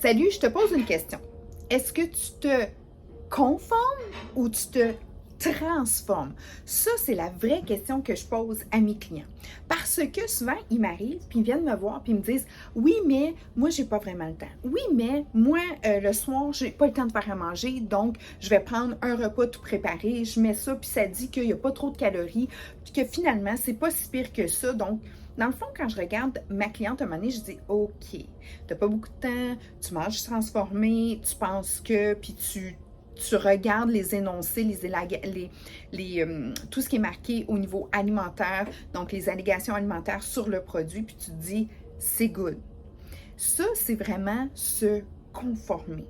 Salut, je te pose une question. Est-ce que tu te conformes ou tu te transformes? Ça, c'est la vraie question que je pose à mes clients. Parce que souvent, ils m'arrivent, puis ils viennent me voir, puis ils me disent « Oui, mais moi, j'ai pas vraiment le temps. Oui, mais moi, le soir, j'ai pas le temps de faire à manger, donc je vais prendre un repas tout préparé, je mets ça, puis ça dit qu'il n'y a pas trop de calories, puis que finalement, c'est pas si pire que ça. Donc, dans le fond, quand je regarde ma cliente à un moment donné, je dis « OK, t'as pas beaucoup de temps, tu manges transformé, tu penses que, puis tu regardes les énoncés, tout ce qui est marqué au niveau alimentaire, donc les allégations alimentaires sur le produit, puis tu te dis, c'est good. Ça, c'est vraiment se conformer.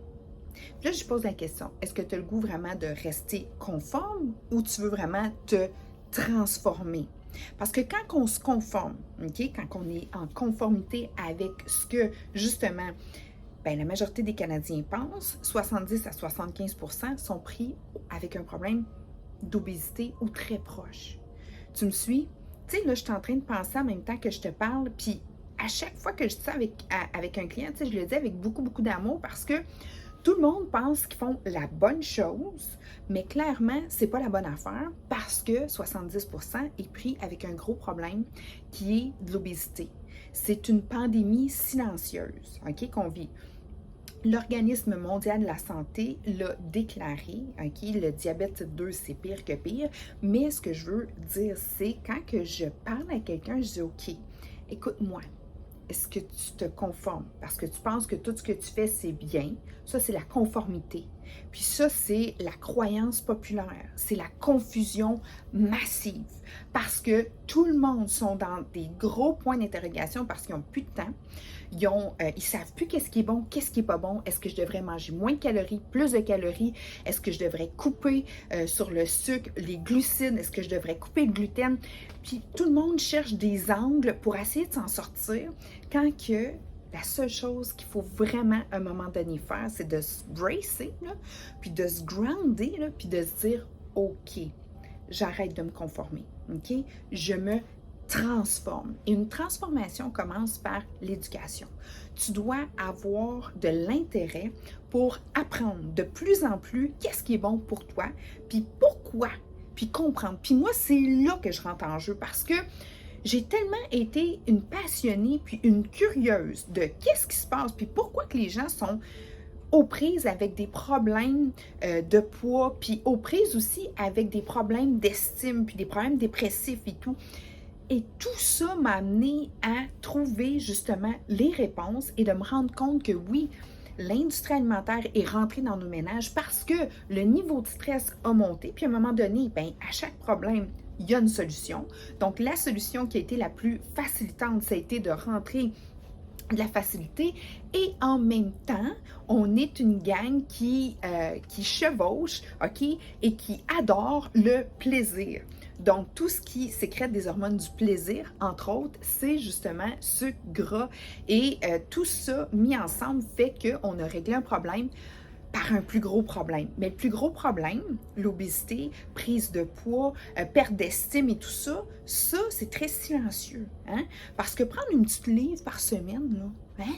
Puis là, je pose la question, est-ce que tu as le goût vraiment de rester conforme ou tu veux vraiment te transformer? Parce que quand on se conforme, OK, quand on est en conformité avec ce que, justement, la majorité des Canadiens pensent, 70 à 75% sont pris avec un problème d'obésité ou très proche. Tu me suis? Tu sais, là, je suis en train de penser en même temps que je te parle, puis à chaque fois que je dis ça avec un client, tu sais, je le dis avec beaucoup, beaucoup d'amour parce que tout le monde pense qu'ils font la bonne chose, mais clairement, c'est pas la bonne affaire parce que 70% est pris avec un gros problème qui est de l'obésité. C'est une pandémie silencieuse, OK, qu'on vit. L'Organisme mondial de la santé l'a déclaré, OK, le diabète type 2, c'est pire que pire, mais ce que je veux dire, c'est quand que je parle à quelqu'un, je dis, OK, écoute-moi, est-ce que tu te conformes? Parce que tu penses que tout ce que tu fais, c'est bien. Ça, c'est la conformité. Puis ça, c'est la croyance populaire. C'est la confusion massive. Parce que tout le monde sont dans des gros points d'interrogation parce qu'ils n'ont plus de temps. Ils savent plus qu'est-ce qui est bon, qu'est-ce qui est pas bon. Est-ce que je devrais manger moins de calories, plus de calories? Est-ce que je devrais couper sur le sucre, les glucides? Est-ce que je devrais couper le gluten? Puis tout le monde cherche des angles pour essayer de s'en sortir quand que la seule chose qu'il faut vraiment à un moment donné faire, c'est de se bracer, là, puis de se grounder, là, puis de se dire « OK, j'arrête de me conformer, OK? Je me transforme. » Et une transformation commence par l'éducation. Tu dois avoir de l'intérêt pour apprendre de plus en plus qu'est-ce qui est bon pour toi, puis pourquoi, puis comprendre. Puis moi, c'est là que je rentre en jeu parce que j'ai tellement été une passionnée puis une curieuse de qu'est-ce qui se passe, puis pourquoi que les gens sont aux prises avec des problèmes de poids, puis aux prises aussi avec des problèmes d'estime, puis des problèmes dépressifs et tout. Et tout ça m'a amené à trouver justement les réponses et de me rendre compte que oui, l'industrie alimentaire est rentrée dans nos ménages parce que le niveau de stress a monté. Puis à un moment donné, à chaque problème, il y a une solution. Donc la solution qui a été la plus facilitante, ça a été de rentrer de la facilité et en même temps, on est une gang qui chevauche, OK, et qui adore le plaisir. Donc, tout ce qui sécrète des hormones du plaisir, entre autres, c'est justement ce gras. Et tout ça mis ensemble fait qu'on a réglé un problème par un plus gros problème. Mais le plus gros problème, l'obésité, prise de poids, perte d'estime et tout ça, c'est très silencieux. Hein? Parce que prendre une petite livre par semaine, là, hein?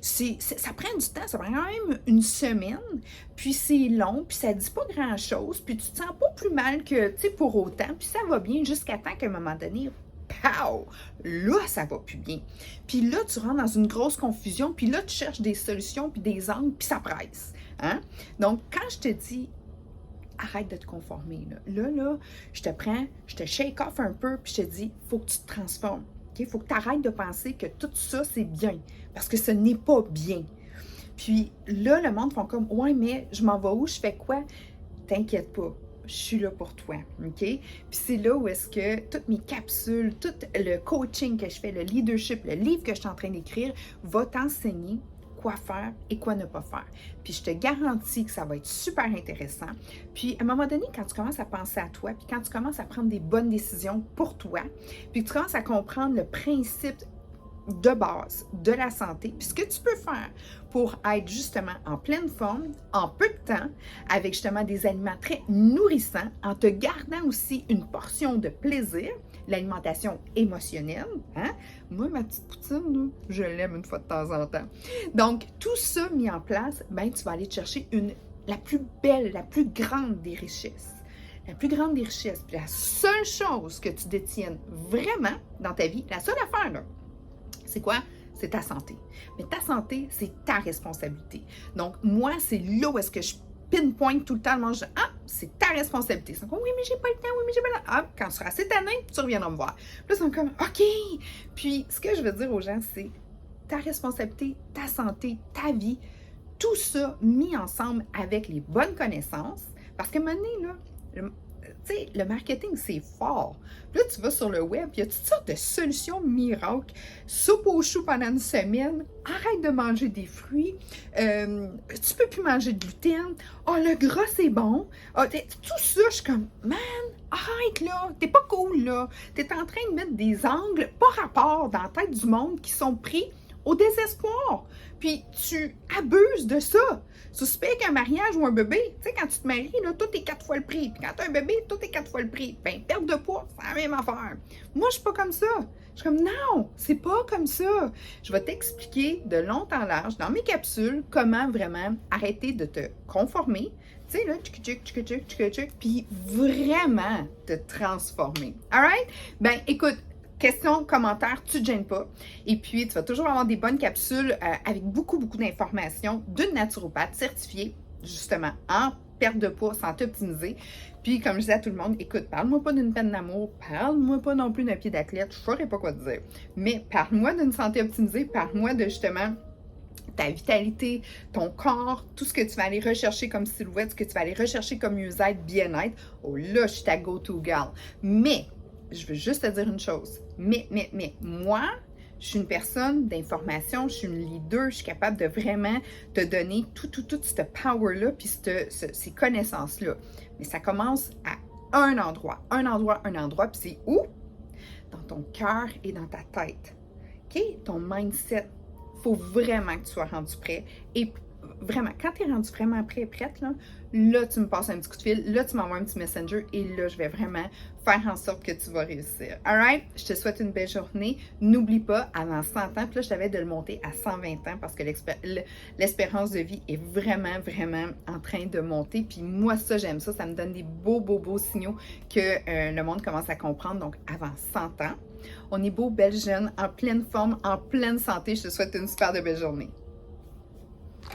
Ça prend du temps, ça prend quand même une semaine, puis c'est long, puis ça dit pas grand-chose, puis tu te sens pas plus mal que, tu sais, pour autant, puis ça va bien jusqu'à temps qu'à un moment donné, pow! Là, ça va plus bien. Puis là, tu rentres dans une grosse confusion, puis là, tu cherches des solutions, puis des angles, puis ça presse. Hein? Donc, quand je te dis, arrête de te conformer, là, je te shake off un peu, puis je te dis, il faut que tu te transformes. Il faut que tu arrêtes de penser que tout ça, c'est bien, parce que ce n'est pas bien. Puis là, le monde font comme, ouais, mais je m'en vais où, je fais quoi? T'inquiète pas, je suis là pour toi, OK? Puis c'est là où est-ce que toutes mes capsules, tout le coaching que je fais, le leadership, le livre que je suis en train d'écrire, va t'enseigner quoi faire et quoi ne pas faire. Puis je te garantis que ça va être super intéressant. Puis à un moment donné, quand tu commences à penser à toi, puis quand tu commences à prendre des bonnes décisions pour toi, puis que tu commences à comprendre le principe de base de la santé, puis ce que tu peux faire pour être justement en pleine forme, en peu de temps, avec justement des aliments très nourrissants, en te gardant aussi une portion de plaisir, l'alimentation émotionnelle. Hein? Moi, ma petite poutine, là, je l'aime une fois de temps en temps. Donc, tout ça mis en place, ben, tu vas aller te chercher la plus belle, la plus grande des richesses. La plus grande des richesses. Puis la seule chose que tu détiennes vraiment dans ta vie, la seule affaire, là, c'est quoi? C'est ta santé. Mais ta santé, c'est ta responsabilité. Donc, moi, c'est là où est-ce que je pinpoint tout le temps le mange. Ah, c'est ta responsabilité. Ils sont comme, oui, mais j'ai pas le temps, oui, mais j'ai pas le temps. Ah, quand tu seras assez tanné, tu reviendras me voir. Puis là, ils sont comme, OK. Puis, ce que je veux dire aux gens, c'est ta responsabilité, ta santé, ta vie, tout ça mis ensemble avec les bonnes connaissances. Parce qu'à un moment donné, là, tu sais, le marketing, c'est fort. Puis là, tu vas sur le web, il y a toutes sortes de solutions miracles. Soupe aux choux pendant une semaine, arrête de manger des fruits, tu peux plus manger de gluten, oh, le gras, c'est bon. Oh, tout ça, je suis comme, man, arrête là, t'es pas cool là. T'es en train de mettre des angles pas rapport dans la tête du monde qui sont pris au désespoir. Puis tu abuses de ça. Suspect qu'un mariage ou un bébé, tu sais, quand tu te maries, là, tout est 4 fois le prix. Puis quand tu as un bébé, tout est 4 fois le prix. Ben, perte de poids, c'est la même affaire. Moi, je suis pas comme ça. Je suis comme, non, c'est pas comme ça. Je vais t'expliquer de long en large, dans mes capsules, comment vraiment arrêter de te conformer, tu sais, là, puis vraiment te transformer. All right? Ben, écoute, questions, commentaires, tu ne te gênes pas. Et puis, tu vas toujours avoir des bonnes capsules avec beaucoup d'informations d'une naturopathe certifiée, justement, en perte de poids, santé optimisée. Puis, comme je disais à tout le monde, écoute, parle-moi pas d'une peine d'amour, parle-moi pas non plus d'un pied d'athlète, je ne saurais pas quoi te dire. Mais parle-moi d'une santé optimisée, parle-moi de, justement, ta vitalité, ton corps, tout ce que tu vas aller rechercher comme silhouette, ce que tu vas aller rechercher comme mieux-être, bien-être. Oh là, je suis ta go-to gal. Mais, je veux juste te dire une chose. Mais, moi, je suis une personne d'information, je suis une leader, je suis capable de vraiment te donner toute cette power-là, puis ces connaissances-là. Mais ça commence à un endroit, puis c'est où? Dans ton cœur et dans ta tête. OK? Ton mindset. Il faut vraiment que tu sois rendu prêt. Et vraiment, quand tu es rendu vraiment prêt, prête, là, tu me passes un petit coup de fil, là, tu m'envoies un petit messenger et là, je vais vraiment faire en sorte que tu vas réussir. Alright? Je te souhaite une belle journée. N'oublie pas, avant 100 ans, puis là, je t'avais de le monter à 120 ans parce que l'espérance de vie est vraiment, vraiment en train de monter. Puis moi, ça, j'aime ça. Ça me donne des beaux signaux que le monde commence à comprendre. Donc, avant 100 ans, on est beau, belle, jeune, en pleine forme, en pleine santé. Je te souhaite une super de belle journée.